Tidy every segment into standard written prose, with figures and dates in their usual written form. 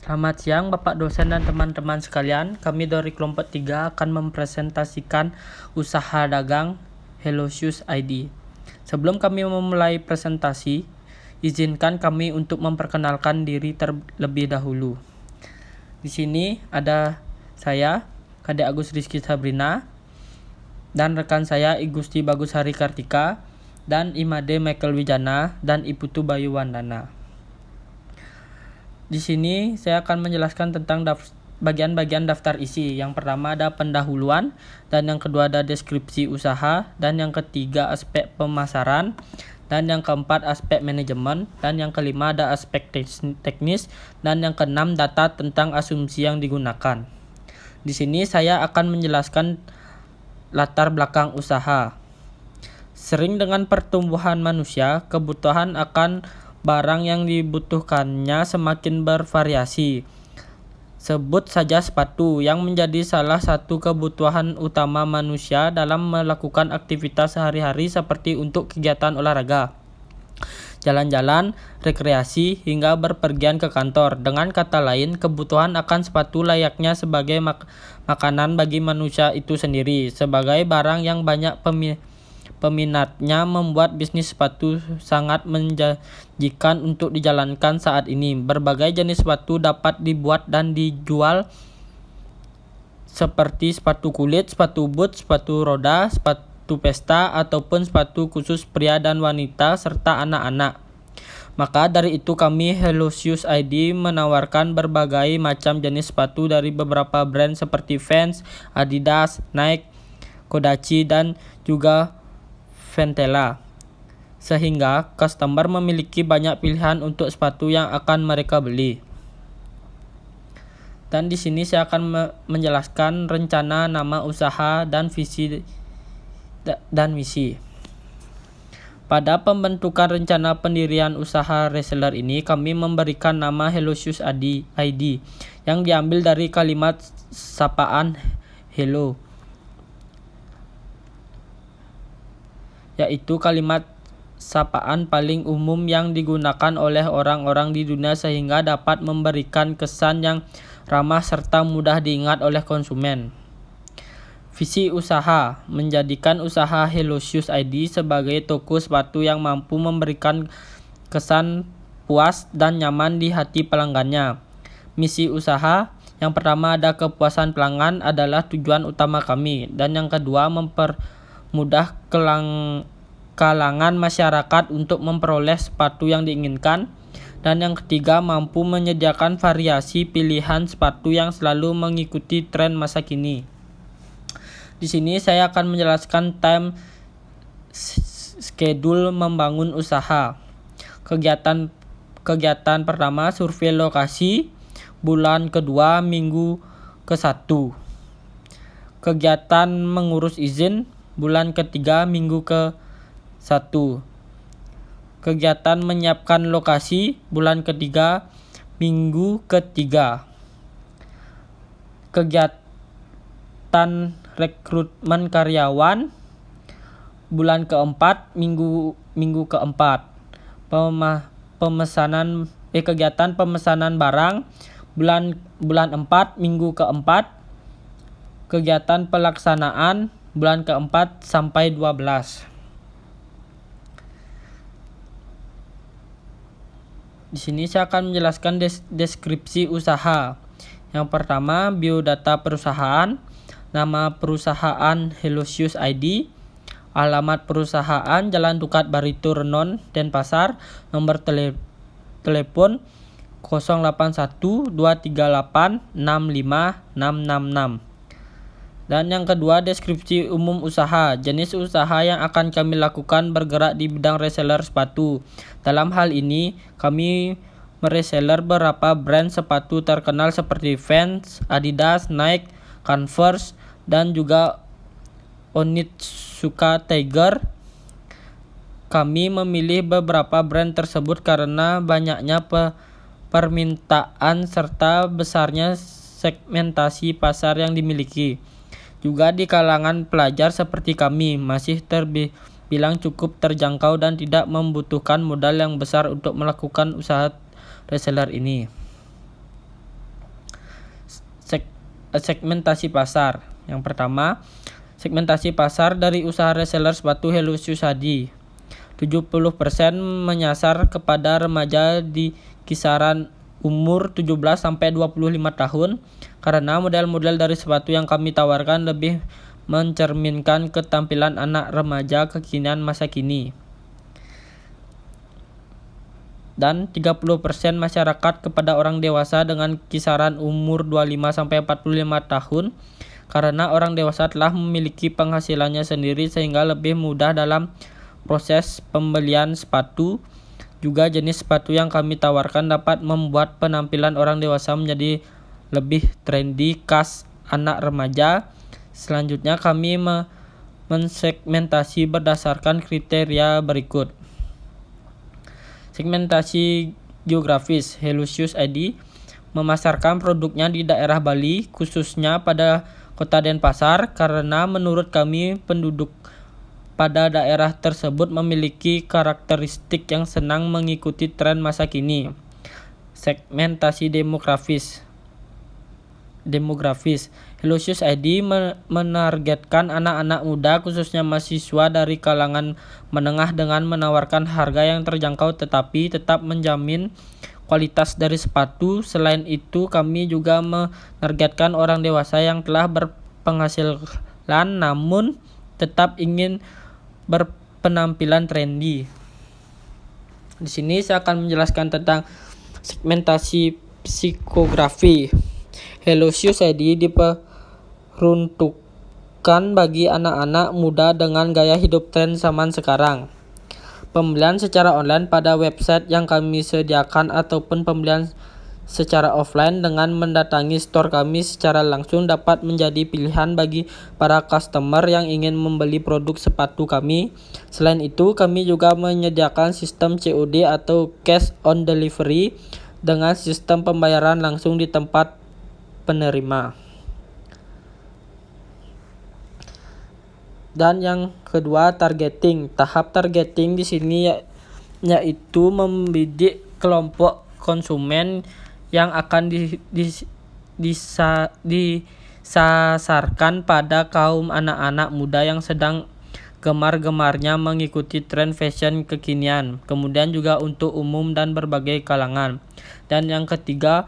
Selamat siang Bapak dosen dan teman-teman sekalian. Kami dari kelompok 3 akan mempresentasikan usaha dagang Hello Shoes ID. Sebelum kami memulai presentasi, izinkan kami untuk memperkenalkan diri terlebih dahulu. Di sini ada saya, Kadek Agus Rizky Sabrina, dan rekan saya Igusti Bagus Hari Kartika, dan Imade Michael Wijana, dan Iputu Bayu Wandana. Di sini saya akan menjelaskan tentang bagian-bagian daftar isi. Yang pertama ada pendahuluan, dan yang kedua ada deskripsi usaha, dan yang ketiga aspek pemasaran, dan yang keempat aspek manajemen, dan yang kelima ada aspek teknis, dan yang keenam data tentang asumsi yang digunakan. Di sini saya akan menjelaskan latar belakang usaha. Sering dengan pertumbuhan manusia, kebutuhan akan barang yang dibutuhkannya semakin bervariasi. Sebut saja sepatu, yang menjadi salah satu kebutuhan utama manusia dalam melakukan aktivitas sehari-hari seperti untuk kegiatan olahraga, jalan-jalan, rekreasi, hingga berpergian ke kantor. Dengan kata lain, kebutuhan akan sepatu layaknya sebagai makanan bagi manusia itu sendiri. Sebagai barang yang banyak peminatnya, membuat bisnis sepatu sangat menjanjikan untuk dijalankan saat ini. Berbagai jenis sepatu dapat dibuat dan dijual seperti sepatu kulit, sepatu boot, sepatu roda, sepatu pesta, ataupun sepatu khusus pria dan wanita serta anak-anak. Maka dari itu kami Hello Shoes ID menawarkan berbagai macam jenis sepatu dari beberapa brand seperti Vans, Adidas, Nike, Kodachi, dan juga Ventela, sehingga customer memiliki banyak pilihan untuk sepatu yang akan mereka beli. Dan di sini saya akan menjelaskan rencana, nama usaha, dan visi dan misi. Pada pembentukan rencana pendirian usaha reseller ini, kami memberikan nama Hello Shoes ID yang diambil dari kalimat sapaan hello, yaitu kalimat sapaan paling umum yang digunakan oleh orang-orang di dunia sehingga dapat memberikan kesan yang ramah serta mudah diingat oleh konsumen. Visi usaha: menjadikan usaha Hello Shoes ID sebagai toko sepatu yang mampu memberikan kesan puas dan nyaman di hati pelanggannya. Misi usaha: yang pertama ada kepuasan pelanggan adalah tujuan utama kami, dan yang kedua mempermudah kalangan masyarakat untuk memperoleh sepatu yang diinginkan, dan yang ketiga mampu menyediakan variasi pilihan sepatu yang selalu mengikuti tren masa kini. Di sini saya akan menjelaskan time schedule membangun usaha. Kegiatan pertama survei lokasi, bulan kedua minggu ke-1. Kegiatan mengurus izin, bulan ketiga minggu ke-1. Kegiatan menyiapkan lokasi, bulan ketiga minggu ke-3. Kegiatan rekrutmen karyawan, bulan ke-4 minggu ke-4. Kegiatan pemesanan barang, bulan 4 minggu ke-4. Kegiatan pelaksanaan, bulan ke-4 sampai 12. Di sini saya akan menjelaskan deskripsi usaha. Yang pertama, biodata perusahaan, nama perusahaan Hello Shoes ID, alamat perusahaan Jalan Dukat Barito Renon, Denpasar, nomor telepon 081 238 65666. Dan yang kedua, deskripsi umum usaha. Jenis usaha yang akan kami lakukan bergerak di bidang reseller sepatu. Dalam hal ini, kami mereseller beberapa brand sepatu terkenal seperti Vans, Adidas, Nike, Converse, dan juga Onitsuka Tiger. Kami memilih beberapa brand tersebut karena banyaknya permintaan serta besarnya segmentasi pasar yang dimiliki. Juga di kalangan pelajar seperti kami masih terbilang cukup terjangkau dan tidak membutuhkan modal yang besar untuk melakukan usaha reseller ini. segmentasi pasar. Yang pertama, segmentasi pasar dari usaha reseller sepatu Hello Shoes Adi. 70% menyasar kepada remaja di kisaran umur 17 sampai 25 tahun karena model-model dari sepatu yang kami tawarkan lebih mencerminkan ketampilan anak remaja kekinian masa kini. Dan 30% masyarakat kepada orang dewasa dengan kisaran umur 25 sampai 45 tahun karena orang dewasa telah memiliki penghasilannya sendiri sehingga lebih mudah dalam proses pembelian sepatu. Juga jenis sepatu yang kami tawarkan dapat membuat penampilan orang dewasa menjadi lebih trendy khas anak remaja. Selanjutnya kami mensegmentasi berdasarkan kriteria berikut. Segmentasi geografis. Hello Shoes ID memasarkan produknya di daerah Bali, khususnya pada Kota Denpasar, karena menurut kami penduduk pada daerah tersebut memiliki karakteristik yang senang mengikuti tren masa kini. Segmentasi demografis. Hello Shoes ID menargetkan anak-anak muda khususnya mahasiswa dari kalangan menengah dengan menawarkan harga yang terjangkau tetapi tetap menjamin kualitas dari sepatu. Selain itu kami juga menargetkan orang dewasa yang telah berpenghasilan namun tetap ingin berpenampilan trendy. Di sini saya akan menjelaskan tentang segmentasi psikografi. Hello Shoes ID diperuntukkan bagi anak-anak muda dengan gaya hidup tren zaman sekarang. Pembelian secara online pada website yang kami sediakan ataupun pembelian secara offline dengan mendatangi store kami secara langsung dapat menjadi pilihan bagi para customer yang ingin membeli produk sepatu kami. Selain itu, kami juga menyediakan sistem COD atau cash on delivery dengan sistem pembayaran langsung di tempat penerima. Dan yang kedua, targeting. Tahap targeting di sini yaitu membidik kelompok konsumen yang akan disasarkan pada kaum anak-anak muda yang sedang gemar-gemarnya mengikuti tren fashion kekinian. Kemudian juga untuk umum dan berbagai kalangan. Dan yang ketiga,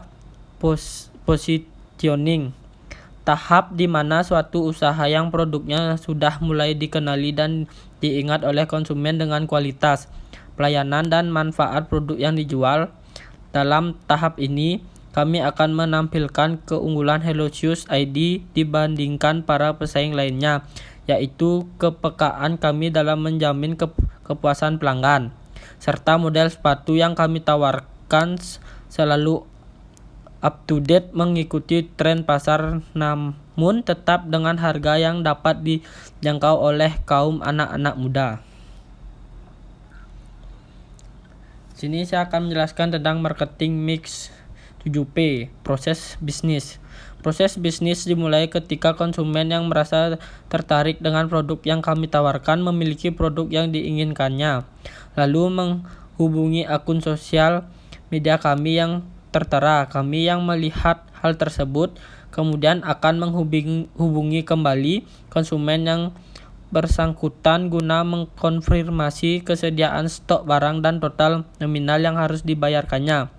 positioning. Tahap di mana suatu usaha yang produknya sudah mulai dikenali dan diingat oleh konsumen dengan kualitas, pelayanan, dan manfaat produk yang dijual. Dalam tahap ini, kami akan menampilkan keunggulan Hello Shoes ID dibandingkan para pesaing lainnya, yaitu kepekaan kami dalam menjamin kepuasan pelanggan, serta model sepatu yang kami tawarkan selalu up to date mengikuti tren pasar namun tetap dengan harga yang dapat dijangkau oleh kaum anak-anak muda. Sini saya akan menjelaskan tentang marketing mix 7P, proses bisnis. Proses bisnis dimulai ketika konsumen yang merasa tertarik dengan produk yang kami tawarkan memiliki produk yang diinginkannya, lalu menghubungi akun sosial media kami yang tertera. Kami yang melihat hal tersebut kemudian akan menghubungi kembali konsumen yang bersangkutan guna mengkonfirmasi kesediaan stok barang dan total nominal yang harus dibayarkannya.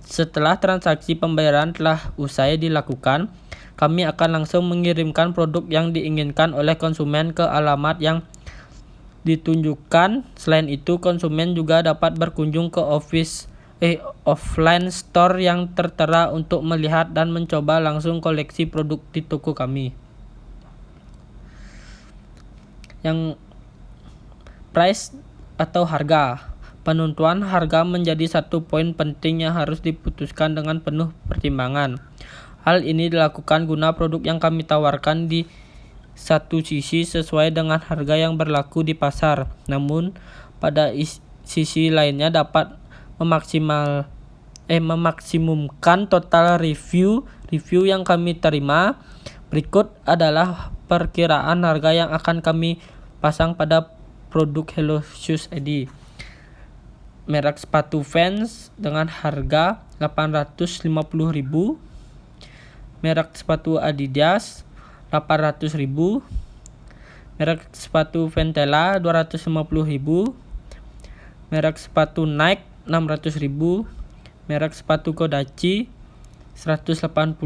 Setelah transaksi pembayaran telah usai dilakukan, kami akan langsung mengirimkan produk yang diinginkan oleh konsumen ke alamat yang ditunjukkan. Selain itu, konsumen juga dapat berkunjung ke offline store yang tertera untuk melihat dan mencoba langsung koleksi produk di toko kami. Yang price atau harga. Penentuan harga menjadi satu poin penting yang harus diputuskan dengan penuh pertimbangan. Hal ini dilakukan guna produk yang kami tawarkan di satu sisi sesuai dengan harga yang berlaku di pasar, namun pada sisi lainnya dapat memaksimumkan total review yang kami terima. Berikut adalah perkiraan harga yang akan kami pasang pada produk Hello Shoes ID. Merek sepatu Vans dengan harga 850.000, merek sepatu Adidas 800.000, merek sepatu Ventela 250.000, merek sepatu Nike 600.000, merek sepatu Kodachi 180.000.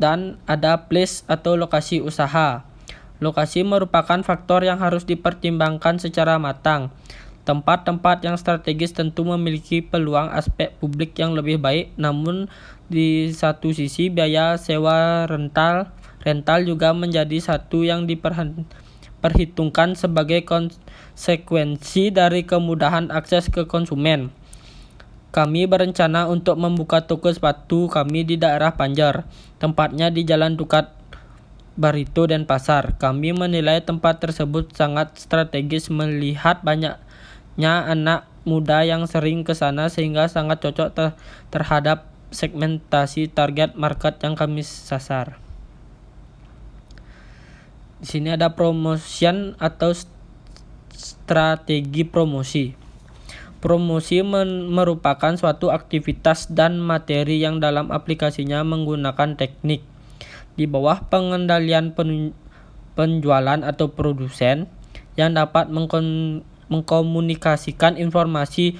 Dan ada place atau lokasi usaha. Lokasi merupakan faktor yang harus dipertimbangkan secara matang. Tempat-tempat yang strategis tentu memiliki peluang aspek publik yang lebih baik, namun di satu sisi biaya sewa rental juga menjadi satu yang diperhitungkan sebagai konsekuensi dari kemudahan akses ke konsumen. Kami berencana untuk membuka toko sepatu kami di daerah Panjar, tempatnya di Jalan Dukat Barito Denpasar. Kami menilai tempat tersebut sangat strategis melihat banyaknya anak muda yang sering ke sana sehingga sangat cocok terhadap segmentasi target market yang kami sasar. Di sini ada promotion atau strategi promosi. Promosi merupakan suatu aktivitas dan materi yang dalam aplikasinya menggunakan teknik di bawah pengendalian penjualan atau produsen yang dapat mengkomunikasikan informasi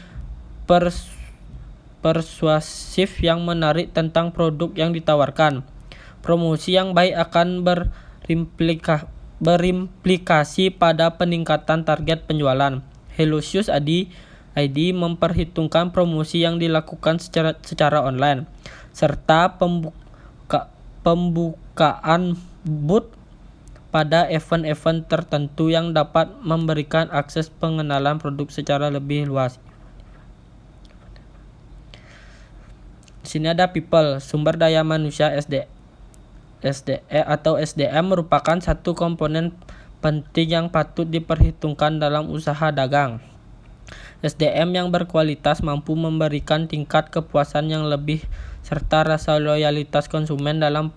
persuasif yang menarik tentang produk yang ditawarkan. Promosi yang baik akan berimplikasi pada peningkatan target penjualan. Helosius ID memperhitungkan promosi yang dilakukan secara online serta pembukaan booth pada event-event tertentu yang dapat memberikan akses pengenalan produk secara lebih luas. Di sini ada people, sumber daya manusia SDE atau SDM merupakan satu komponen penting yang patut diperhitungkan dalam usaha dagang. SDM yang berkualitas mampu memberikan tingkat kepuasan yang lebih serta rasa loyalitas konsumen dalam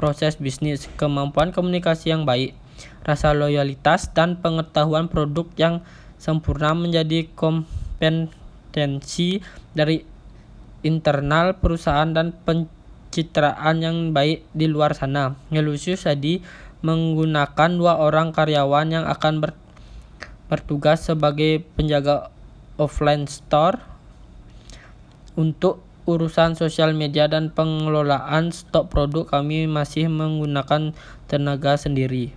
proses bisnis, kemampuan komunikasi yang baik, rasa loyalitas dan pengetahuan produk yang sempurna menjadi kompetensi dari internal perusahaan dan pencitraan yang baik di luar sana. Helosius ID menggunakan 2 orang karyawan yang akan bertugas sebagai penjaga offline store untuk urusan sosial media dan pengelolaan stok produk. Kami masih menggunakan tenaga sendiri.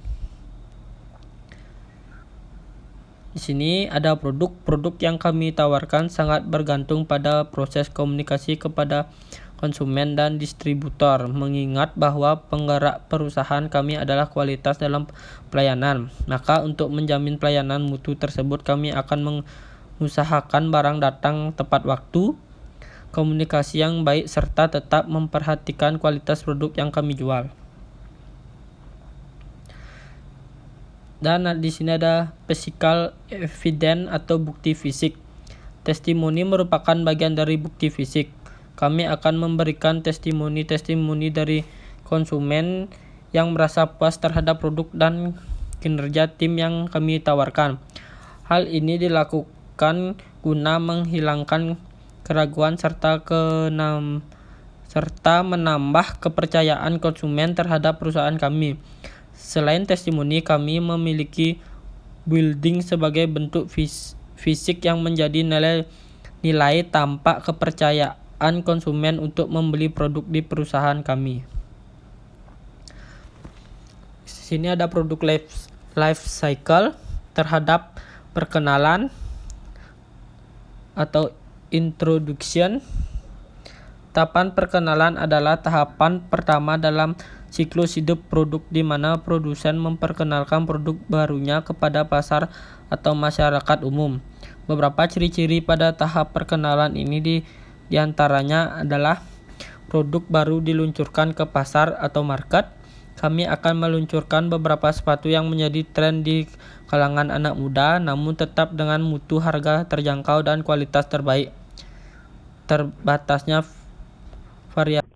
Di sini ada produk yang kami tawarkan sangat bergantung pada proses komunikasi kepada konsumen dan distributor, mengingat bahwa penggerak perusahaan kami adalah kualitas dalam pelayanan. Maka untuk menjamin pelayanan mutu tersebut, kami akan mengusahakan barang datang tepat waktu, komunikasi yang baik, serta tetap memperhatikan kualitas produk yang kami jual. Dan di sini ada physical evidence atau bukti fisik. Testimoni merupakan bagian dari bukti fisik. Kami akan memberikan testimoni dari konsumen yang merasa puas terhadap produk dan kinerja tim yang kami tawarkan. Hal ini dilakukan guna menghilangkan keraguan serta menambah kepercayaan konsumen terhadap perusahaan kami. Selain testimoni, kami memiliki building sebagai bentuk fisik yang menjadi nilai tampak kepercayaan konsumen untuk membeli produk di perusahaan kami. Di sini ada produk life cycle terhadap perkenalan atau introduction. Tahapan perkenalan adalah tahapan pertama dalam siklus hidup produk di mana produsen memperkenalkan produk barunya kepada pasar atau masyarakat umum. Beberapa ciri-ciri pada tahap perkenalan ini diantaranya adalah produk baru diluncurkan ke pasar atau market. Kami akan meluncurkan beberapa sepatu yang menjadi tren di kalangan anak muda, namun tetap dengan mutu harga terjangkau dan kualitas terbaik. Terbatasnya variasi.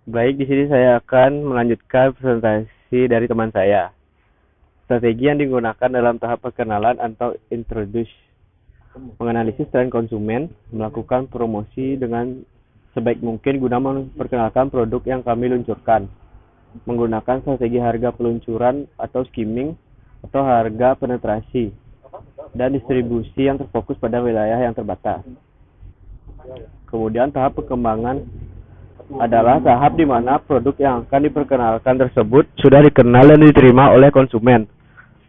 Baik, di sini saya akan melanjutkan presentasi dari teman saya. Strategi yang digunakan dalam tahap perkenalan atau introduce. menganalisis tren konsumen, melakukan promosi dengan sebaik mungkin guna memperkenalkan produk yang kami luncurkan, menggunakan strategi harga peluncuran atau skimming atau harga penetrasi, dan distribusi yang terfokus pada wilayah yang terbatas. Kemudian tahap pengembangan adalah tahap di mana produk yang akan diperkenalkan tersebut sudah dikenal dan diterima oleh konsumen.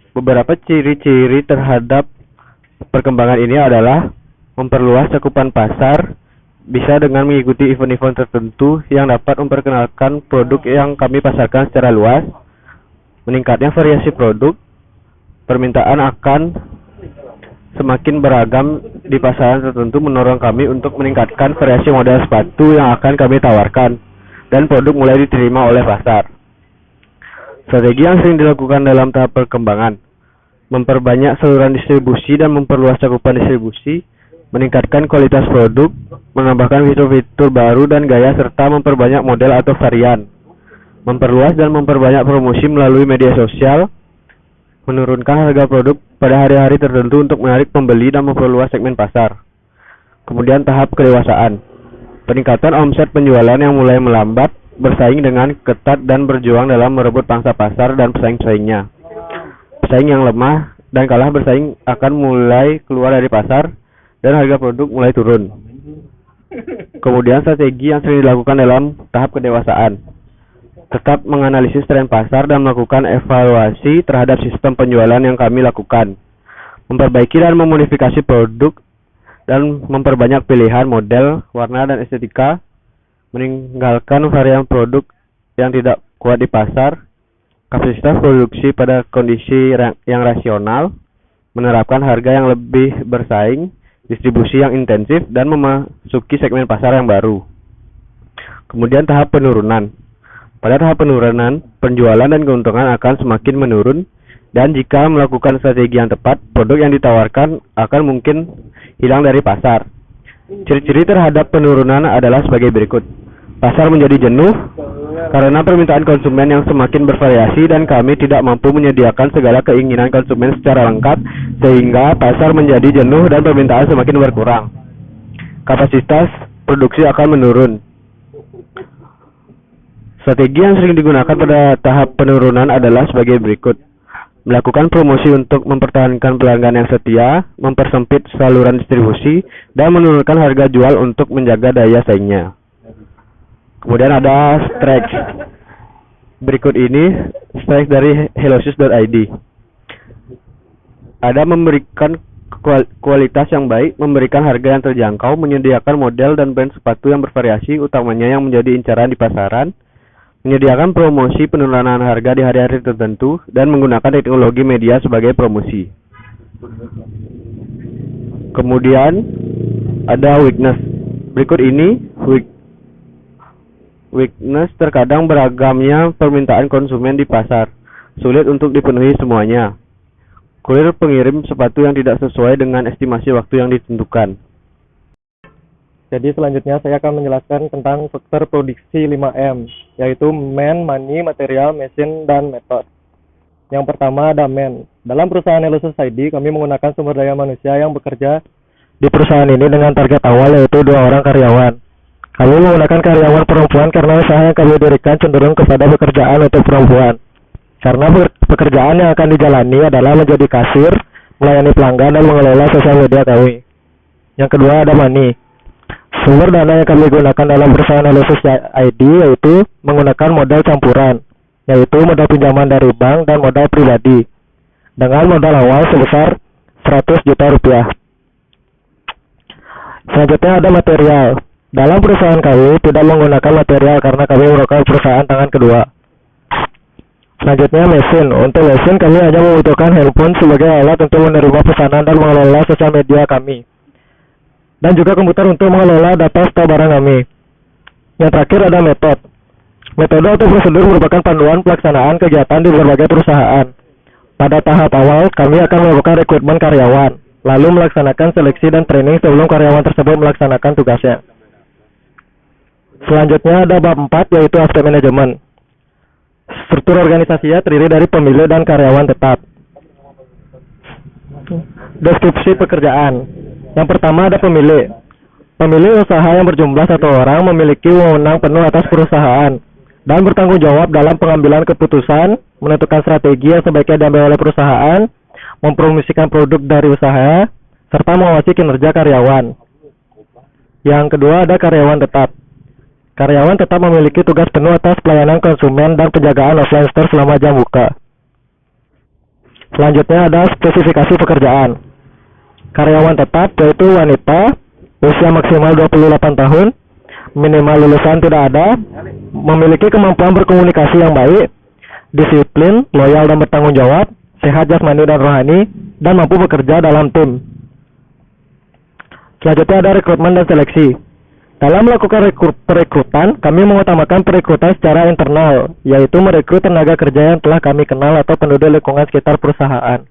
Beberapa ciri-ciri terhadap perkembangan ini adalah memperluas cakupan pasar, bisa dengan mengikuti event-event tertentu yang dapat memperkenalkan produk yang kami pasarkan secara luas, meningkatnya variasi produk, permintaan akan semakin beragam di pasaran tertentu mendorong kami untuk meningkatkan variasi model sepatu yang akan kami tawarkan, dan produk mulai diterima oleh pasar. Strategi yang sering dilakukan dalam tahap perkembangan: memperbanyak saluran distribusi dan memperluas cakupan distribusi, meningkatkan kualitas produk, menambahkan fitur-fitur baru dan gaya, serta memperbanyak model atau varian, memperluas dan memperbanyak promosi melalui media sosial, menurunkan harga produk pada hari-hari tertentu untuk menarik pembeli dan memperluas segmen pasar. Kemudian tahap kedewasaan: peningkatan omset penjualan yang mulai melambat, bersaing dengan ketat dan berjuang dalam merebut pangsa pasar dan pesaing-pesaingnya. Pesaing yang lemah dan kalah bersaing akan mulai keluar dari pasar dan harga produk mulai turun. Kemudian strategi yang sering dilakukan dalam tahap kedewasaan: tetap menganalisis tren pasar dan melakukan evaluasi terhadap sistem penjualan yang kami lakukan, memperbaiki dan memodifikasi produk dan memperbanyak pilihan model, warna, dan estetika, meninggalkan varian produk yang tidak kuat di pasar, kapasitas produksi pada kondisi yang rasional, menerapkan harga yang lebih bersaing, distribusi yang intensif, dan memasuki segmen pasar yang baru. Kemudian tahap penurunan: pada tahap penurunan, penjualan dan keuntungan akan semakin menurun, dan jika melakukan strategi yang tepat, produk yang ditawarkan akan mungkin hilang dari pasar. Ciri-ciri terhadap penurunan adalah sebagai berikut: pasar menjadi jenuh karena permintaan konsumen yang semakin bervariasi dan kami tidak mampu menyediakan segala keinginan konsumen secara lengkap, sehingga pasar menjadi jenuh dan permintaan semakin berkurang. Kapasitas produksi akan menurun. Strategi yang sering digunakan pada tahap penurunan adalah sebagai berikut: melakukan promosi untuk mempertahankan pelanggan yang setia, mempersempit saluran distribusi, dan menurunkan harga jual untuk menjaga daya saingnya. Kemudian ada strikes. Berikut ini strikes dari hellosis.id. Ada memberikan kualitas yang baik, memberikan harga yang terjangkau, menyediakan model dan brand sepatu yang bervariasi, utamanya yang menjadi incaran di pasaran, menyediakan promosi penurunan harga di hari-hari tertentu, dan menggunakan teknologi media sebagai promosi. Kemudian ada weakness. Berikut ini weakness terkadang beragamnya permintaan konsumen di pasar, sulit untuk dipenuhi semuanya. Kurir pengirim sepatu yang tidak sesuai dengan estimasi waktu yang ditentukan. Jadi selanjutnya saya akan menjelaskan tentang faktor produksi 5M, yaitu man, money, material, mesin, dan method. Yang pertama ada man. Dalam perusahaan Hellosis ID, kami menggunakan sumber daya manusia yang bekerja di perusahaan ini dengan target awal, yaitu 2 orang karyawan. Kami menggunakan karyawan perempuan karena usaha yang kami dirikan cenderung kepada pekerjaan untuk perempuan. Karena pekerjaan yang akan dijalani adalah menjadi kasir, melayani pelanggan, dan mengelola sosial media kami. Yang kedua ada money. Sumber dana yang kami gunakan dalam perusahaan Hellosis ID yaitu menggunakan modal campuran, yaitu modal pinjaman dari bank dan modal pribadi, dengan modal awal sebesar 100 juta rupiah. Selanjutnya ada material. Dalam perusahaan kami tidak menggunakan material karena kami merupakan perusahaan tangan kedua. Selanjutnya mesin. Untuk mesin kami hanya membutuhkan handphone sebagai alat untuk menerima pesanan dan mengelola sosial media kami, dan juga komputer untuk mengelola data stok barang kami. Yang terakhir ada metode. Metode atau prosedur merupakan panduan pelaksanaan kegiatan di berbagai perusahaan. Pada tahap awal, kami akan melakukan rekrutmen karyawan, lalu melaksanakan seleksi dan training sebelum karyawan tersebut melaksanakan tugasnya. Selanjutnya ada bab 4, yaitu after management. Struktur organisasinya terdiri dari pemilik dan karyawan tetap. Deskripsi pekerjaan. Yang pertama ada pemilik. Pemilik usaha yang berjumlah 1 orang memiliki wewenang penuh atas perusahaan dan bertanggung jawab dalam pengambilan keputusan, menentukan strategi yang sebaiknya diambil oleh perusahaan, mempromosikan produk dari usaha, serta mengawasi kinerja karyawan. Yang kedua ada karyawan tetap. Karyawan tetap memiliki tugas penuh atas pelayanan konsumen dan penjagaan offline store selama jam buka. Selanjutnya ada spesifikasi pekerjaan. Karyawan tetap yaitu wanita, usia maksimal 28 tahun, minimal lulusan tidak ada, memiliki kemampuan berkomunikasi yang baik, disiplin, loyal dan bertanggung jawab, sehat jasmani dan rohani, dan mampu bekerja dalam tim. Selanjutnya ada rekrutmen dan seleksi. Dalam melakukan perekrutan, kami mengutamakan perekrutan secara internal, yaitu merekrut tenaga kerja yang telah kami kenal atau penduduk lingkungan sekitar perusahaan.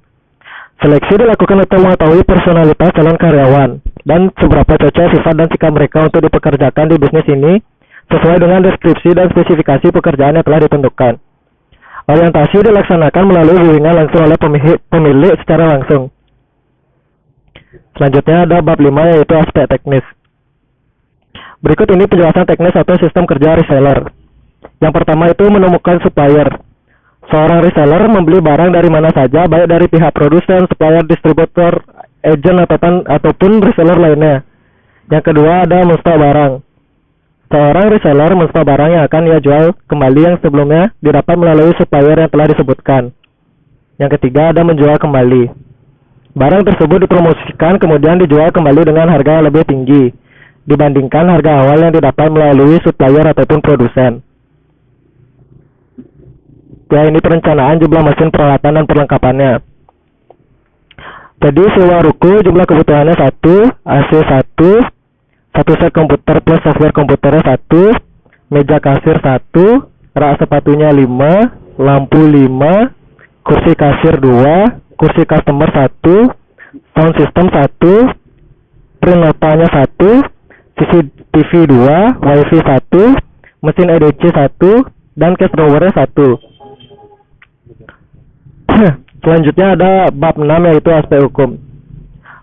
Seleksi dilakukan untuk mengetahui personalitas calon karyawan dan seberapa cocok sifat dan sikap mereka untuk dipekerjakan di bisnis ini sesuai dengan deskripsi dan spesifikasi pekerjaan yang telah ditentukan. Orientasi dilaksanakan melalui bimbingan langsung oleh pemilik secara langsung. Selanjutnya ada bab 5 yaitu aspek teknis. Berikut ini penjelasan teknis atau sistem kerja reseller. Yang pertama itu menemukan supplier. Seorang reseller membeli barang dari mana saja, baik dari pihak produsen, supplier, distributor, agent ataupun reseller lainnya. Yang kedua ada menstok barang. Seorang reseller menstok barang yang akan ia jual kembali yang sebelumnya didapat melalui supplier yang telah disebutkan. Yang ketiga ada menjual kembali. Barang tersebut dipromosikan kemudian dijual kembali dengan harga yang lebih tinggi dibandingkan harga awal yang didapat melalui supplier ataupun produsen. Ya, ini perencanaan jumlah mesin, peralatan, dan perlengkapannya. Jadi sewa ruko jumlah kebutuhannya 1, AC 1, 1 set komputer plus software komputernya 1, meja kasir 1, rak sepatunya 5, lampu 5, kursi kasir 2, kursi customer 1, sound system 1, print notanya 1, CCTV 2, wifi 1, mesin EDC 1, dan cash drawernya 1. Selanjutnya ada bab 6 yaitu aspek hukum.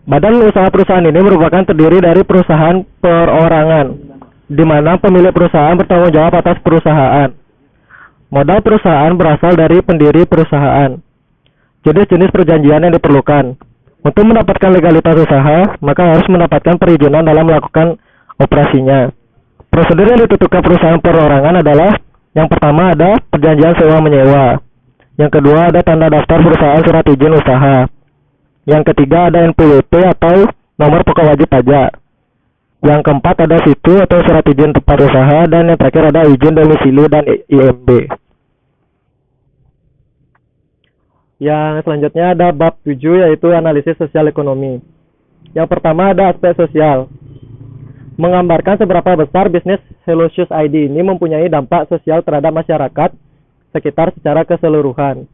Badan usaha perusahaan ini merupakan terdiri dari perusahaan perorangan, di mana pemilik perusahaan bertanggung jawab atas perusahaan. Modal perusahaan berasal dari pendiri perusahaan. Jenis-jenis perjanjian yang diperlukan. Untuk mendapatkan legalitas usaha, maka harus mendapatkan perizinan dalam melakukan operasinya. Prosedur yang ditentukan perusahaan perorangan adalah: yang pertama ada perjanjian sewa-menyewa. Yang kedua ada tanda daftar perusahaan surat izin usaha. Yang ketiga ada NPWP atau nomor pokok wajib pajak. Yang keempat ada situ atau surat izin tempat usaha. Dan yang terakhir ada izin domisili dan IMB. Yang selanjutnya ada bab 7 yaitu analisis sosial ekonomi. Yang pertama ada aspek sosial. Menggambarkan seberapa besar bisnis Hello Shoes ID ini mempunyai dampak sosial terhadap masyarakat sekitar secara keseluruhan.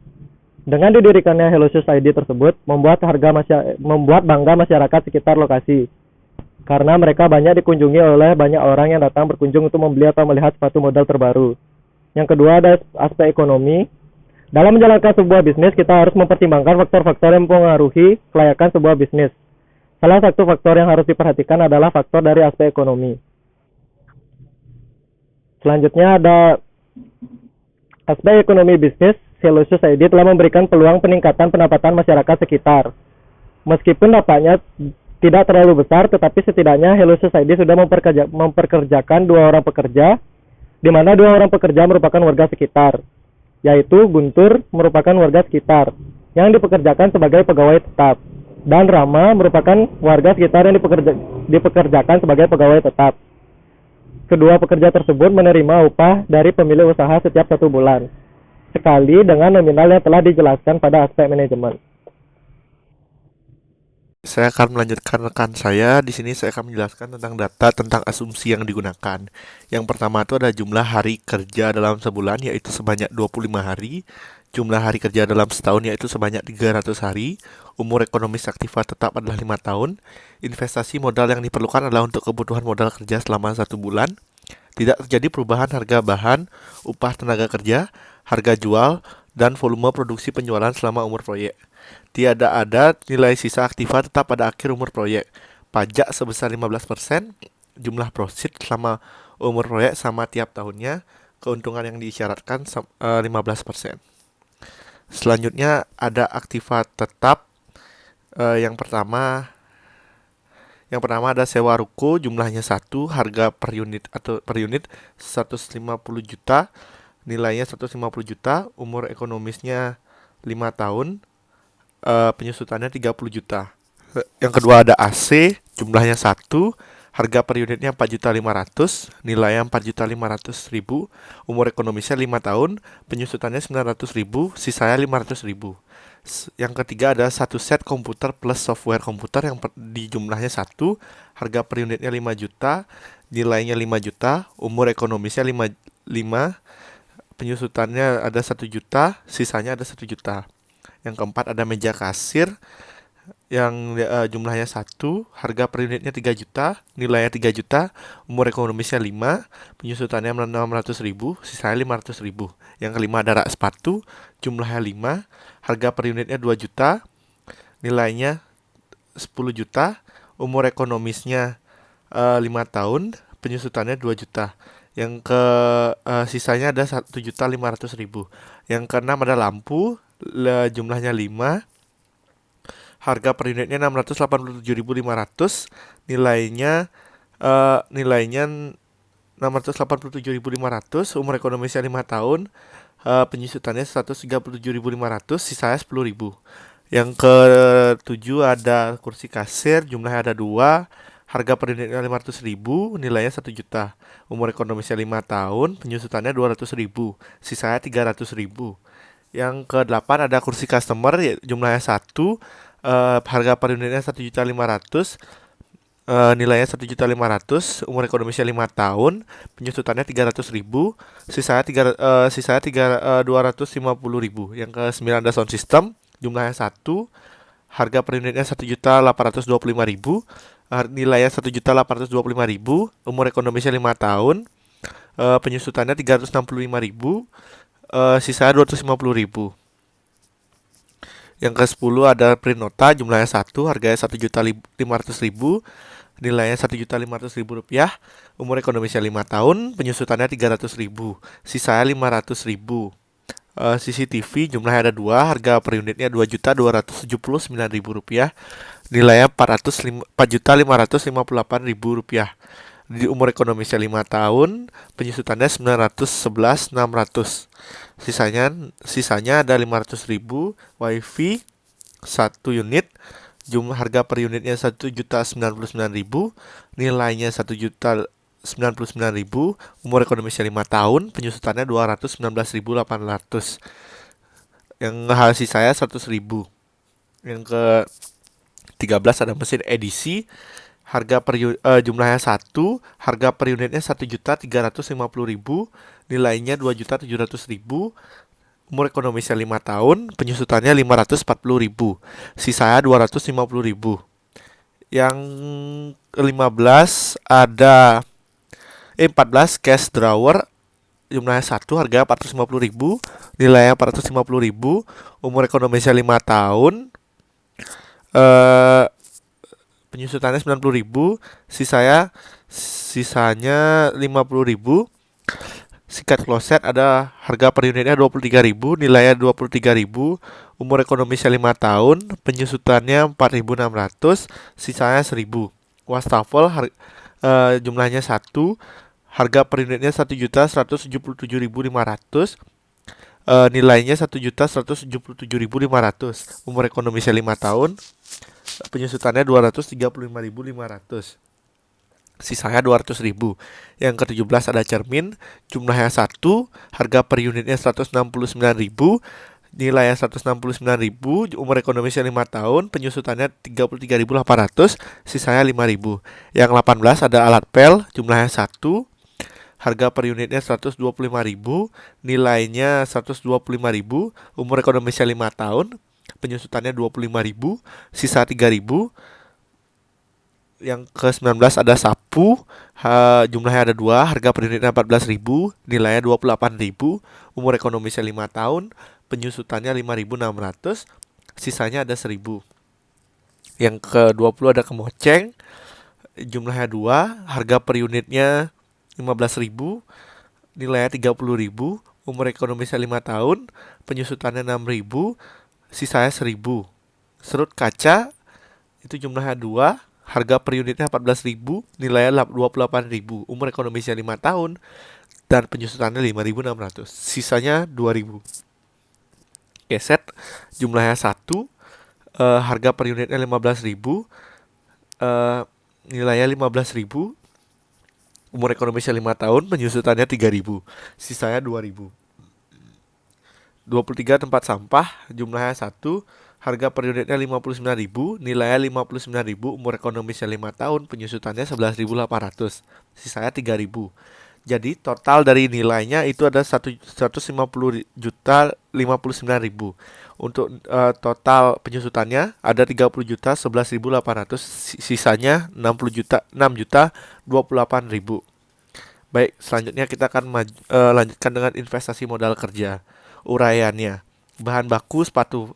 Dengan didirikannya Hello Shoes ID tersebut membuat bangga masyarakat sekitar lokasi, karena mereka banyak dikunjungi oleh banyak orang yang datang berkunjung untuk membeli atau melihat sepatu model terbaru. Yang kedua ada aspek ekonomi. Dalam menjalankan sebuah bisnis, kita harus mempertimbangkan faktor-faktor yang mempengaruhi kelayakan sebuah bisnis. Salah satu faktor yang harus diperhatikan adalah faktor dari aspek ekonomi. Selanjutnya ada aspek ekonomi bisnis. Hello Shoes ID telah memberikan peluang peningkatan pendapatan masyarakat sekitar. Meskipun dampaknya tidak terlalu besar, tetapi setidaknya Hello Shoes ID sudah memperkerjakan 2 orang pekerja, di mana 2 orang pekerja merupakan warga sekitar, yaitu Guntur merupakan warga sekitar yang dipekerjakan sebagai pegawai tetap, dan Rama merupakan warga sekitar yang dipekerjakan sebagai pegawai tetap. Kedua pekerja tersebut menerima upah dari pemilik usaha setiap 1 bulan, sekali dengan nominal yang telah dijelaskan pada aspek manajemen. Saya akan melanjutkan rekan saya. Di sini saya akan menjelaskan tentang data tentang asumsi yang digunakan. Yang pertama itu ada jumlah hari kerja dalam sebulan, yaitu sebanyak 25 hari. Jumlah hari kerja dalam setahun yaitu sebanyak 300 hari. Umur ekonomis aktif tetap adalah 5 tahun. Investasi modal yang diperlukan adalah untuk kebutuhan modal kerja selama 1 bulan. Tidak terjadi perubahan harga bahan, upah tenaga kerja, harga jual, dan volume produksi penjualan selama umur proyek. Tiada ada nilai sisa aktiva tetap pada akhir umur proyek. pajak sebesar 15%, jumlah proceed selama umur proyek sama tiap tahunnya, keuntungan yang diisyaratkan 15%. Selanjutnya ada aktiva tetap. Yang pertama ada sewa ruko, jumlahnya 1, harga per unit 150 juta, nilainya 150 juta, umur ekonomisnya 5 tahun, penyusutannya 30 juta. Yang kedua ada AC, jumlahnya 1, harga per unitnya 4.500.000, nilainya 4.500.000, umur ekonomisnya 5 tahun, penyusutannya 900.000, sisanya 500.000. Yang ketiga ada satu set komputer plus software komputer yang di jumlahnya 1, harga per unitnya 5 juta, nilainya 5 juta, umur ekonomisnya 5, penyusutannya ada 1 juta, sisanya ada 1 juta. Yang keempat ada meja kasir yang jumlahnya 1, harga per unitnya 3 juta, nilainya 3 juta, umur ekonomisnya 5, penyusutannya 600.000, sisanya 500.000. Yang kelima ada rak sepatu, jumlahnya 5, harga per unitnya 2 juta, nilainya 10 juta, umur ekonomisnya 5 tahun, penyusutannya 2 juta. Yang sisanya ada 1.500.000. Yang keenam ada lampu, jumlahnya 5, harga per unitnya 687.500, nilainya 687.500, umur ekonomisnya 5 tahun, penyusutannya 137.500, sisanya 10.000. Yang ketujuh ada kursi kasir, jumlahnya ada 2, harga per unitnya 500.000, nilainya 1 juta, umur ekonomisnya 5 tahun, penyusutannya 200.000, sisanya 300.000. Yang ke-8 ada kursi customer, jumlahnya 1, harga per unitnya 1.500.000, nilainya 1.500.000, umur ekonomisnya 5 tahun, penyusutannya 300.000, sisanya 250.000. Yang ke-9 ada sound system, jumlahnya 1, harga per unitnya 1.825.000, nilainya 1.825.000, umur ekonomisnya 5 tahun, penyusutannya 365.000, sisanya 250.000. Yang ke-10 ada print nota, jumlahnya 1, harganya 1.500.000, nilainya 1.500.000 rupiah, umur ekonomisnya 5 tahun, penyusutannya 300.000, sisanya 500.000. CCTV jumlahnya ada 2, harga per unitnya 2.279.000 rupiah, nilainya 4.558.000 rupiah. Di umur ekonomisnya 5 tahun, penyusutannya 911.600. Sisanya ada 500.000. Wifi 1 unit, jumlah harga per unitnya 1.099.000, nilainya 1.099.000, umur ekonomisnya 5 tahun, penyusutannya 219.800. Yang sisanya 100.000. Yang ke-13 ada mesin edisi, harga jumlahnya 1, harga per unitnya 1.350.000, nilainya 2.700.000, umur ekonomisnya 5 tahun, penyusutannya 540.000, sisanya 250.000. Yang ke-15 ada 14 cash drawer, jumlahnya 1, harga 450.000, nilainya 450.000, umur ekonomisnya 5 tahun, penyusutannya 90.000, sisanya 50.000. Sikat kloset ada harga per unitnya 23.000, nilainya 23.000, umur ekonomisnya 5 tahun, penyusutannya 4.600, sisanya 1.000. Wastafel jumlahnya 1, harga per unitnya 1.177.500, nilainya 1.177.500, umur ekonomisnya 5 tahun, penyusutannya 235.500, sisanya 200.000. Yang ke-17 ada cermin, jumlahnya 1, harga per unitnya 169.000, nilainya 169.000, umur ekonomisnya 5 tahun, penyusutannya 33.800, sisanya 5.000. Yang 18 ada alat pel, jumlahnya 1, harga per unitnya 125.000, nilainya 125.000, umur ekonomisnya 5 tahun, penyusutannya 25.000, sisa 3.000. Yang ke-19 ada sapu, jumlahnya ada 2, harga per unitnya 14.000, nilainya 28.000, umur ekonomisnya 5 tahun, penyusutannya 5.600, sisanya ada 1.000. Yang ke-20 ada kemoceng, jumlahnya 2, harga per unitnya 15.000, nilainya 30.000, umur ekonomisnya 5 tahun, penyusutannya 6.000, sisanya 1.000. Serut kaca itu jumlahnya 2, harga per unitnya 14.000, nilainya 28.000, umur ekonomisnya 5 tahun, dan penyusutannya 5.600, sisanya 2.000. Keset jumlahnya 1, harga per unitnya 15.000, nilainya 15.000, umur ekonomisnya 5 tahun, penyusutannya 3.000, sisanya 2.000. 23 tempat sampah, jumlahnya 1, harga per unitnya 59.000, nilainya 59.000, umur ekonomisnya 5 tahun, penyusutannya 11.800, sisanya 3.000. Jadi total dari nilainya itu ada 150.059.000. Untuk total penyusutannya ada 30.011.800, sisanya 6.028.000. Baik, selanjutnya kita akan lanjutkan dengan investasi modal kerja. Uraiannya, bahan baku sepatu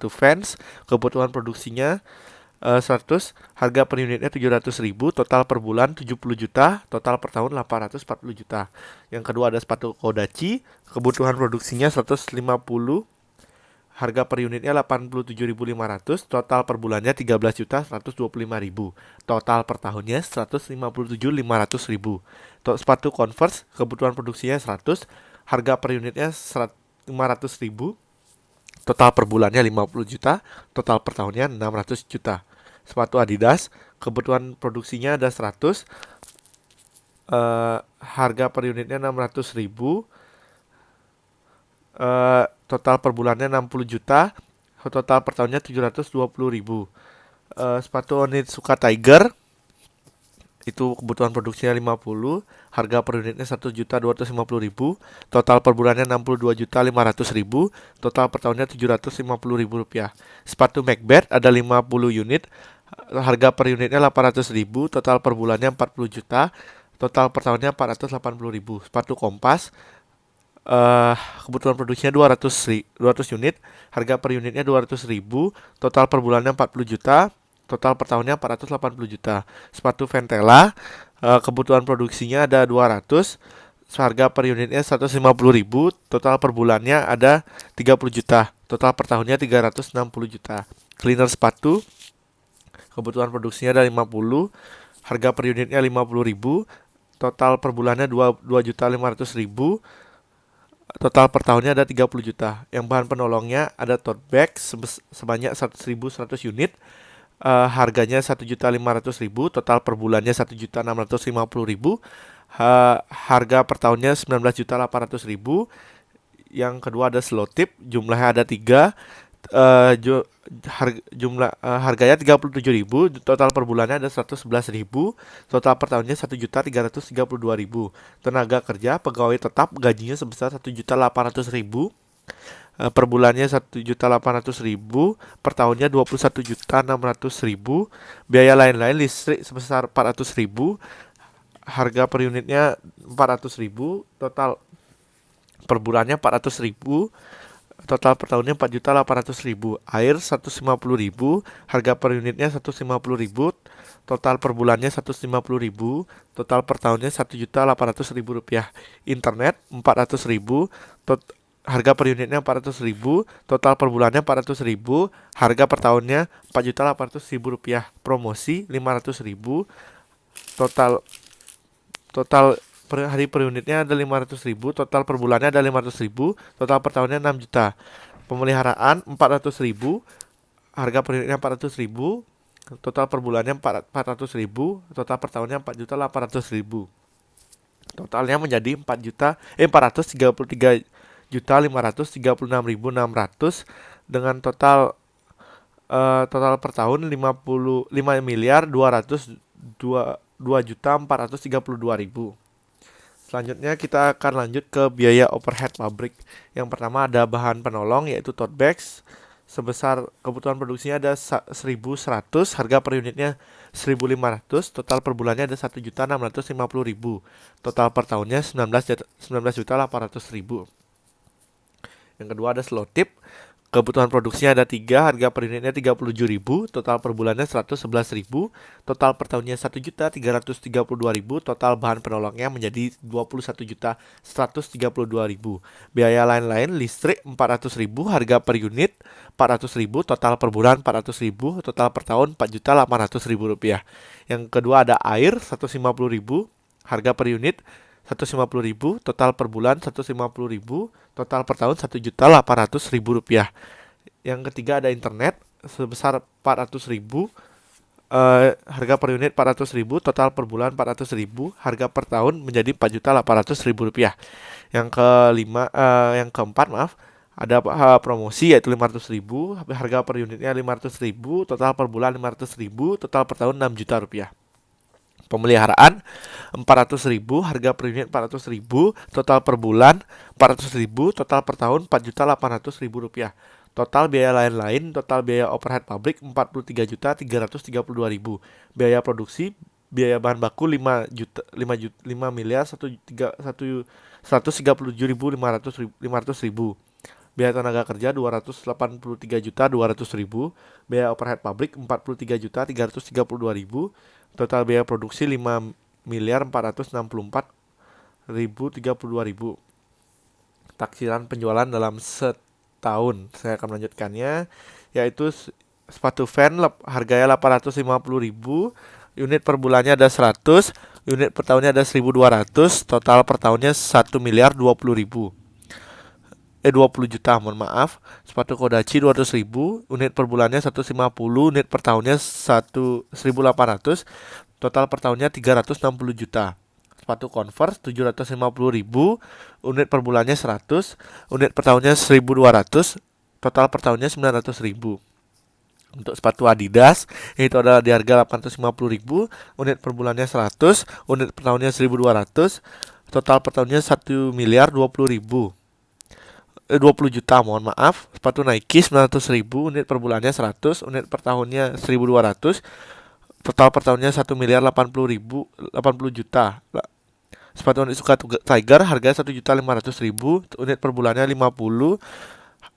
fans, kebutuhan produksinya 100, harga per unitnya 700.000, total per bulan 70 juta, total per tahun 840 juta. Yang kedua ada sepatu Kodachi, kebutuhan produksinya 150, harga per unitnya 87.500, total per bulannya 13.125.000, total per tahunnya 157.500.000. Sepatu Converse, kebutuhan produksinya 100, harga per unitnya 500.000, total per bulannya 50 juta, total per tahunnya 600 juta. Sepatu Adidas, kebutuhan produksinya ada 100, harga per unitnya 600.000, total per bulannya 60 juta, total per tahunnya 720.000. Sepatu Onitsuka Tiger, itu kebutuhan produksinya 50, harga per unitnya 1.250.000, total per bulannya 62.500.000, total per tahunnya 750.000 rupiah. Sepatu Macbeth ada 50 unit, harga per unitnya 800.000, total per bulannya 40 juta, total per tahunnya 480.000. Sepatu Kompas, kebutuhan produksinya 200 unit, harga per unitnya 200.000, total per bulannya 40 juta, total per tahunnya 480 juta. Sepatu Ventela, kebutuhan produksinya ada 200, harga per unitnya 150.000, total per bulannya ada 30 juta, total per tahunnya 360 juta. Cleaner sepatu, kebutuhan produksinya ada 50, harga per unitnya 50.000, total per bulannya 2.500.000, total per tahunnya ada 30 juta. Yang bahan penolongnya ada tote bag sebanyak 1.100 unit, harganya 1.500.000, total per bulannya 1.650.000, harga per tahunnya 19.800.000. Yang kedua ada slow tip, jumlahnya ada 3, harganya 37.000, total per bulannya ada 111.000, total per tahunnya 1.332.000. Tenaga kerja pegawai tetap gajinya sebesar 1.800.000, per bulannya 1.800.000, per tahunnya 21.600.000. Biaya lain-lain listrik sebesar 400.000, harga per unitnya 400.000, total per bulannya 400.000, total per tahunnya 4.800.000. Air 150.000, harga per unitnya 150.000, total per bulannya 150.000, total per tahunnya 1.800.000 rupiah. Internet 400.000, harga per unitnya 400.000, total per bulannya 400.000, harga per tahunnya 4.800.000 rupiah. Promosi 500.000, total per hari per unitnya ada 500.000, total per bulannya ada 500.000, total per tahunnya 6 juta. Pemeliharaan 400.000, harga per unitnya 400.000, total per bulannya 400.000, total per tahunnya 4.800.000. Totalnya menjadi 4.536.600 dengan total per tahun 5.202.432.000. Selanjutnya kita akan lanjut ke biaya overhead pabrik. Yang pertama ada bahan penolong yaitu tote bags sebesar kebutuhan produksinya ada 1.100, harga per unitnya 1.500, total per bulannya ada 1.650.000, total per tahunnya 19.800.000. Yang kedua ada slow tip, Kebutuhan produksinya ada 3, harga per unitnya 37.000, total per bulannya 111.000, total per tahunnya 1.332.000, total bahan penolongnya menjadi 21.132.000. Biaya lain-lain listrik 400.000, harga per unit 400.000, total per bulan 400.000, total per tahun 4.800.000 rupiah. Yang kedua ada air 150.000, harga per unit 150.000, total per bulan 150.000, total per tahun 1.800.000 rupiah. Yang ketiga ada internet sebesar 400.000, harga per unit 400.000, total per bulan 400.000, harga per tahun menjadi 4.800.000 rupiah. Yang keempat ada promosi yaitu 500.000, harga per unitnya 500.000, total per bulan 500.000, total per tahun 6 juta rupiah. Pemeliharaan 400.000, harga per unit 400.000, total per bulan 400.000, total per tahun 4.800.000 rupiah. Total biaya lain-lain, total biaya overhead pabrik 43.332.000. Biaya produksi, biaya bahan baku 5.137.500.000. Biaya tenaga kerja 283.200.000, biaya overhead pabrik 43.332.000, total biaya produksi 5.464.032.000. Taksiran penjualan dalam setahun. Saya akan melanjutkannya, yaitu sepatu fan harganya 850.000, unit per bulannya ada 100, unit per tahunnya ada 1.200, total per tahunnya 1.020.000. 20 juta, mohon maaf. Sepatu Kodachi 200.000, unit per bulannya 150, unit per tahunnya 1.800, total per tahunnya 360 juta. Sepatu Converse 750.000, unit per bulannya 100, unit per tahunnya 1.200, total per tahunnya 900.000. Untuk sepatu Adidas itu ada di harga 850.000, unit per bulannya 100, unit per tahunnya 1.200, total per tahunnya 1.020.000. 20 juta, mohon maaf. Sepatu Nike 900.000, unit per bulannya 100, unit per tahunnya 1.200, total per tahunnya 1.080.000, 80 juta. Sepatu Onitsuka Tiger harga 1.500.000, unit per bulannya 50,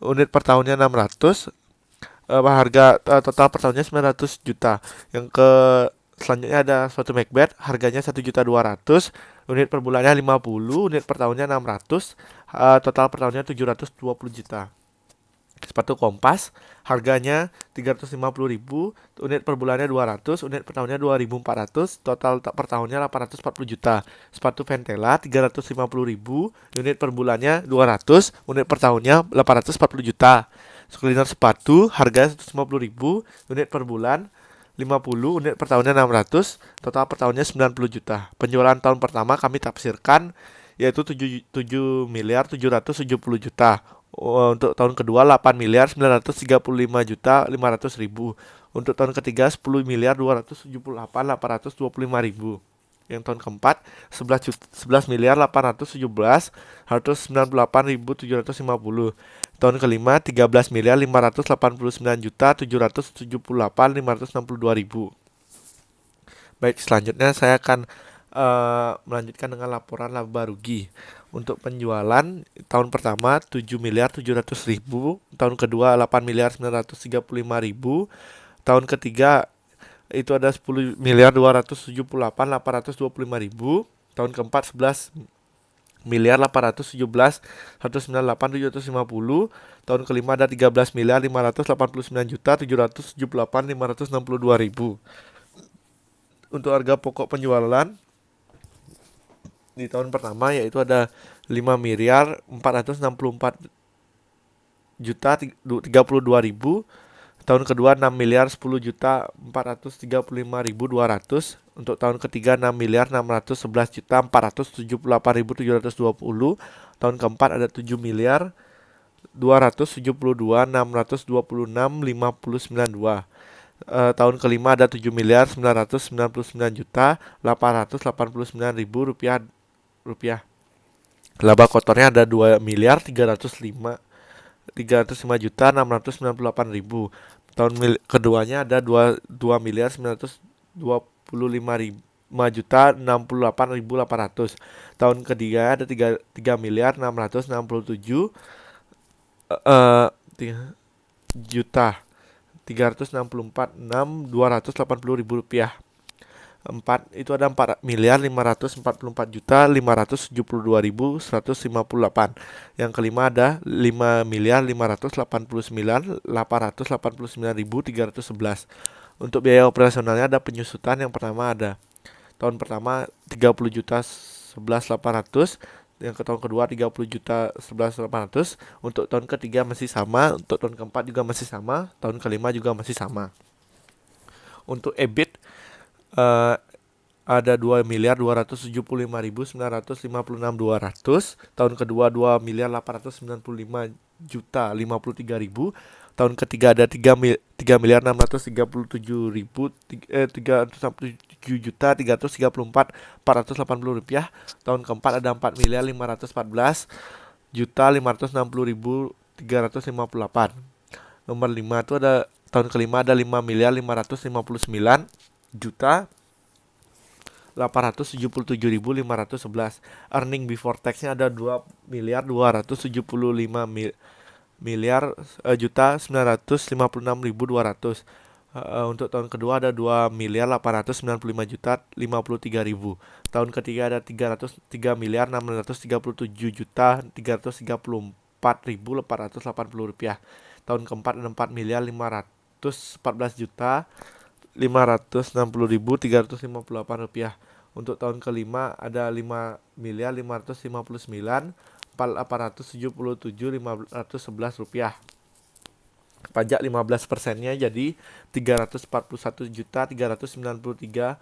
unit per tahunnya 600, harga total per tahunnya 900 juta. Selanjutnya ada sepatu Macbeth harganya 1.200.000, unit per bulannya 50, unit per tahunnya 600, total per tahunnya 720 juta. Sepatu Kompas harganya 350.000, unit per bulannya 200, unit per tahunnya 2.400, total per tahunnya 840 juta. Sepatu Ventela 350.000, unit per bulannya 200, unit per tahunnya 840 juta. Sekeliling sepatu harga 150.000, unit per bulan 50, unit per tahunnya 600, total per tahunnya 90 juta. Penjualan tahun pertama kami tafsirkan yaitu 7.770 juta. Untuk tahun kedua 8.935.500.000. Untuk tahun ketiga 10.278.825.000. Yang tahun keempat 11.417.198.750. Tahun kelima 13.589.778.562.000. Baik, selanjutnya saya akan melanjutkan dengan laporan laba rugi. Untuk penjualan tahun pertama 7.700.000, tahun kedua 8.935.000, tahun ketiga itu ada 10.278.825.000, tahun keempat 11.817.198.750, tahun kelima ada 13.589.778.562.000. Untuk harga pokok penjualan di tahun pertama yaitu ada 5.464.032.000, tahun kedua 6.010.435.200, untuk tahun ketiga 6.611.478.720, tahun keempat ada 7.272.626.592, tahun kelima ada 7.999.889.000 rupiah. Laba kotornya ada 2.305.698.000. Tahun keduanya ada 2.925.068.800. Tahun ketiga ada 3.667 juta 364.600.280.000 rupiah. 4 itu ada 4.574.572.158. Yang kelima ada 5.589.889.311. Untuk biaya operasionalnya ada penyusutan. Yang pertama ada tahun pertama 30.011.800, yang ke tahun kedua 30.011.800, untuk tahun ketiga masih sama, untuk tahun keempat juga masih sama, tahun kelima juga masih sama. Untuk EBIT ada 2.275.956.200, tahun kedua 2.895.053.000, tahun ketiga ada 3.637.334.480 rupiah, tahun keempat ada 4.514.560.358. Nomor 5 itu ada tahun kelima ada 5.559.877.511. Earning before tax-nya ada 2.275.956.200. Untuk tahun kedua ada 2.895.053.000. Tahun ketiga ada 3.637.834.880 rupiah. Tahun keempat ada 4.514.560.358 rupiah. Untuk tahun kelima ada 5.559.877.511 rupiah. Pajak 15%-nya jadi 341.393.430.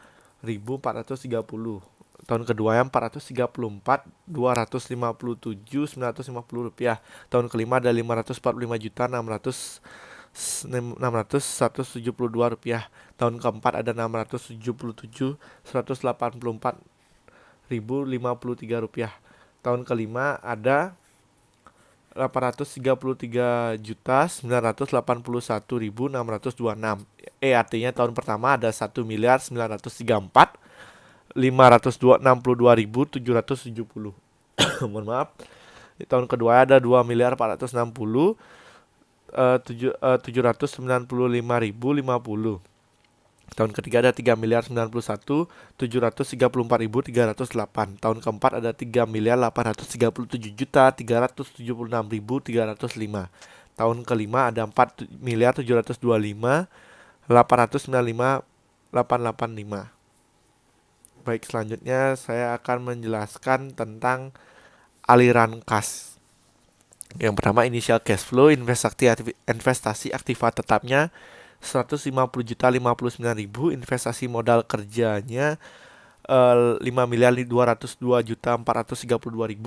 Tahun kedua yang 434.257.950 rupiah. Tahun kelima ada 545.601.172 rupiah. Tahun keempat ada 677.184.053 rupiah. Tahun kelima ada 833.981.626. Artinya tahun pertama ada 1.934.562.770. Mohon maaf. Tahun kedua ada 2.460.795.050. Tahun ketiga ada 3.091.734.308. Tahun keempat ada 3.837.376.305. Tahun kelima ada 4.725.895.885. Baik, selanjutnya saya akan menjelaskan tentang aliran kas. Yang pertama initial cash flow, investasi aktiva tetapnya 150.059.000, investasi modal kerjanya 5.202.432.000,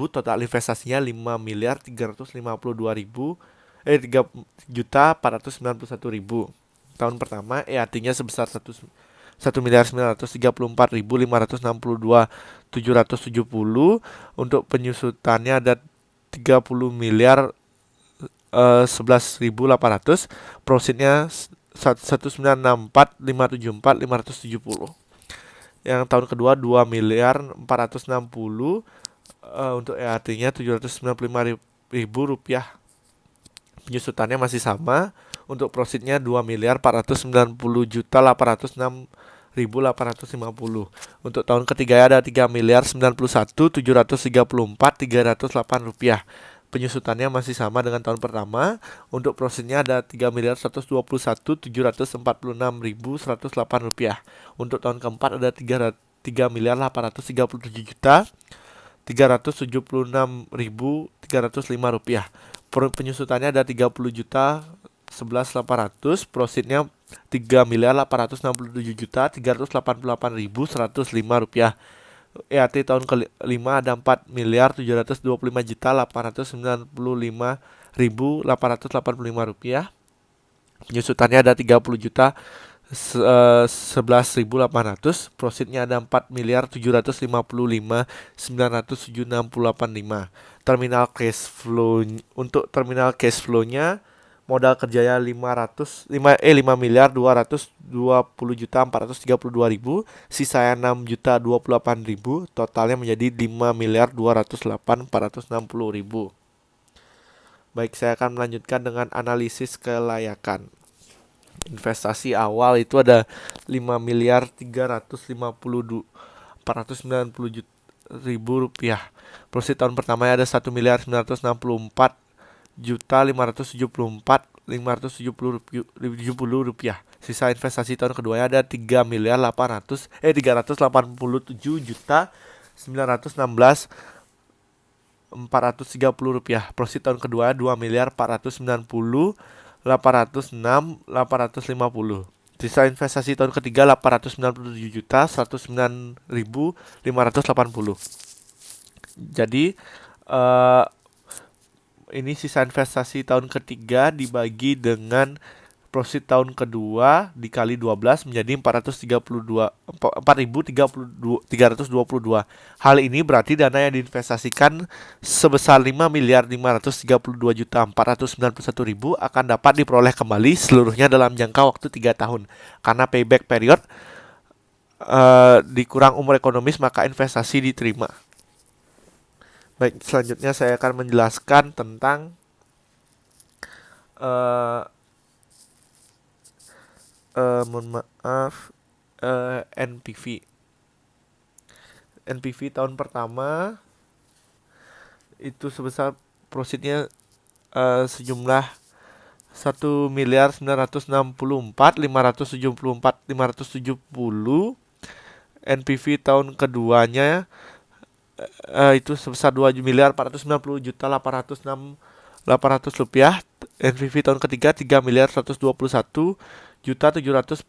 total investasinya 5.352.000 3.491.000. Tahun pertama artinya sebesar 1.934.562.770. Untuk penyusutannya ada 30.011.800, profitnya 1.964.574.570. Yang tahun kedua 2.460.000, untuk EAT-nya 795.000 rupiah. Penyusutannya masih sama. Untuk profitnya 2.490.806.850. Untuk tahun ketiga ada 3.091.734.308 rupiah. Penyusutannya masih sama dengan tahun pertama. Untuk profitnya ada 3.121.746.108 rupiah. Untuk tahun keempat ada 3.837.376.305 rupiah. Penyusutannya ada 30.011.800, profitnya 3.867.388.105 rupiah. EAT tahun kelima ada 4.725.895.885 rupiah. Penyusutannya ada 30.011.800, profitnya ada 4.755.967.685. Terminal cash flow, untuk terminal cash flow-nya modal kerjanya 5.220.432.000, sisanya 6.028.000, totalnya menjadi 5.208.460.000. Baik, saya akan melanjutkan dengan analisis kelayakan. Investasi awal itu ada 5 miliar 490 ribu rupiah. Profit tahun pertamanya ada 1 miliar 964 juta 574 rupiah. Sisa investasi tahun keduanya ada 3 miliar 387 juta 916 430 rupiah. Profit tahun kedua 2 miliar 490 806 850. Sisa investasi tahun ketiga 897 juta 109.580. Jadi ini sisa investasi tahun ketiga dibagi dengan profit tahun kedua dikali 12 menjadi 4.322. Hal ini berarti dana yang diinvestasikan sebesar 5 miliar 532 juta 491 ribu akan dapat diperoleh kembali seluruhnya dalam jangka waktu 3 tahun. Karena payback period dikurang umur ekonomis, maka investasi diterima. Baik, selanjutnya saya akan menjelaskan tentang NPV. NPV tahun pertama itu sebesar profitnya sejumlah 1 miliar 964 570. NPV tahun keduanya itu sebesar 2 miliar 490 juta 800 rupiah. NPV tahun ketiga 3 miliar 121 juta 746.108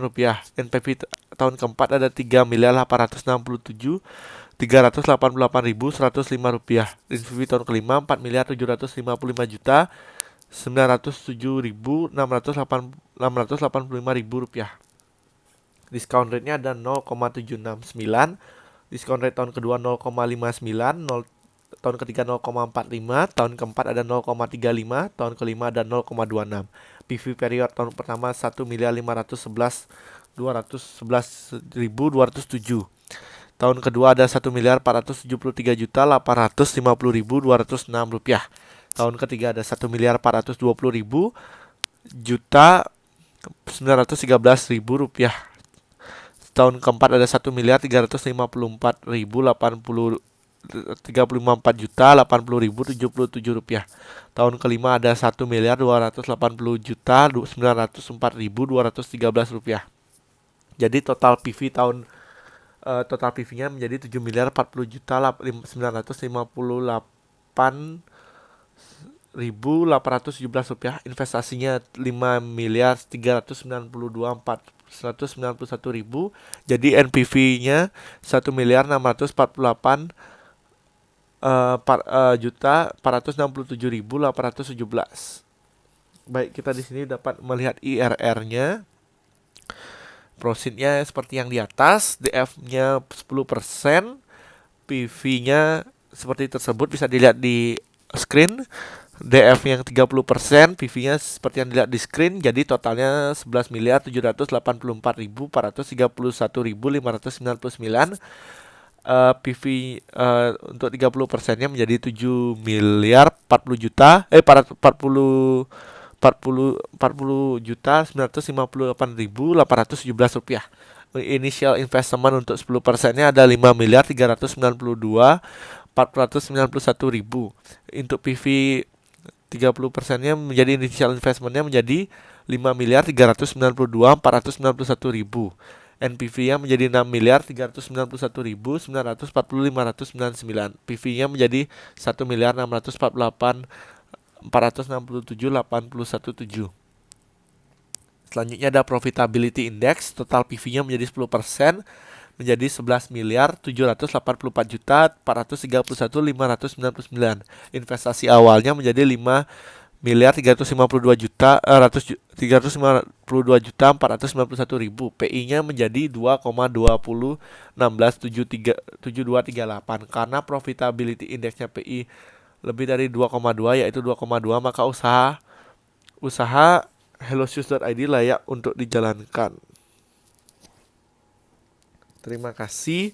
rupiah. NPV tahun keempat ada 3 miliar 867 388.105 rupiah. NPV tahun kelima 4 miliar 755 juta 907.685 rupiah. Discount rate-nya ada 0,769. Diskon rate tahun kedua 0,59, tahun ketiga 0,45, tahun keempat ada 0,35, tahun kelima ada 0,26. PV period tahun pertama 1 miliar 511.207. Tahun kedua ada 1 miliar 473 juta 850.206 rupiah. Tahun ketiga ada 1 miliar 420 juta 913.000 rupiah. Tahun keempat ada 1 miliar 354.084 juta 80.077 rupiah. Tahun kelima ada 1 miliar 280 juta 904.213 rupiah. Jadi total PV-nya menjadi 7 miliar 40 juta 958.817 rupiah. Investasinya 5 miliar 392.191 ribu. Jadi NPV-nya 1 miliar 648 juta 467.817. Baik, kita di sini dapat melihat IRR-nya. Profitnya seperti yang di atas, DF-nya 10%, PV-nya seperti tersebut bisa dilihat di screen. DF yang 30%, PV-nya seperti yang dilihat di screen. Jadi totalnya 11 miliar 784.431.599. PV untuk 30%-nya menjadi 7 miliar 40 juta 40 juta 958.817 rupiah. Initial investment untuk 10%-nya ada 5 miliar 392.491 ribu. Untuk PV 30%-nya menjadi initial investment-nya menjadi 5 miliar 392.491 ribu. NPV-nya menjadi 6 miliar 391.940.599. PV-nya menjadi 1 miliar 648.467.817. Selanjutnya ada profitability index. Total PV-nya menjadi 10%, menjadi 11 miliar 784 juta 431.599. Investasi awalnya menjadi 5 miliar 352 juta 491 ribu. PI-nya menjadi 2,20167238. Karena profitability indexnya PI lebih dari 2,2 yaitu 2,2, maka usaha helloshoes.id layak untuk dijalankan. Terima kasih.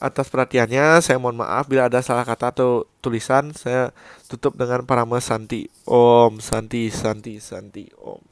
atas perhatiannya. Saya mohon maaf bila ada salah kata atau tulisan. Saya tutup dengan parama Santi. Om Santi Santi Santi Om.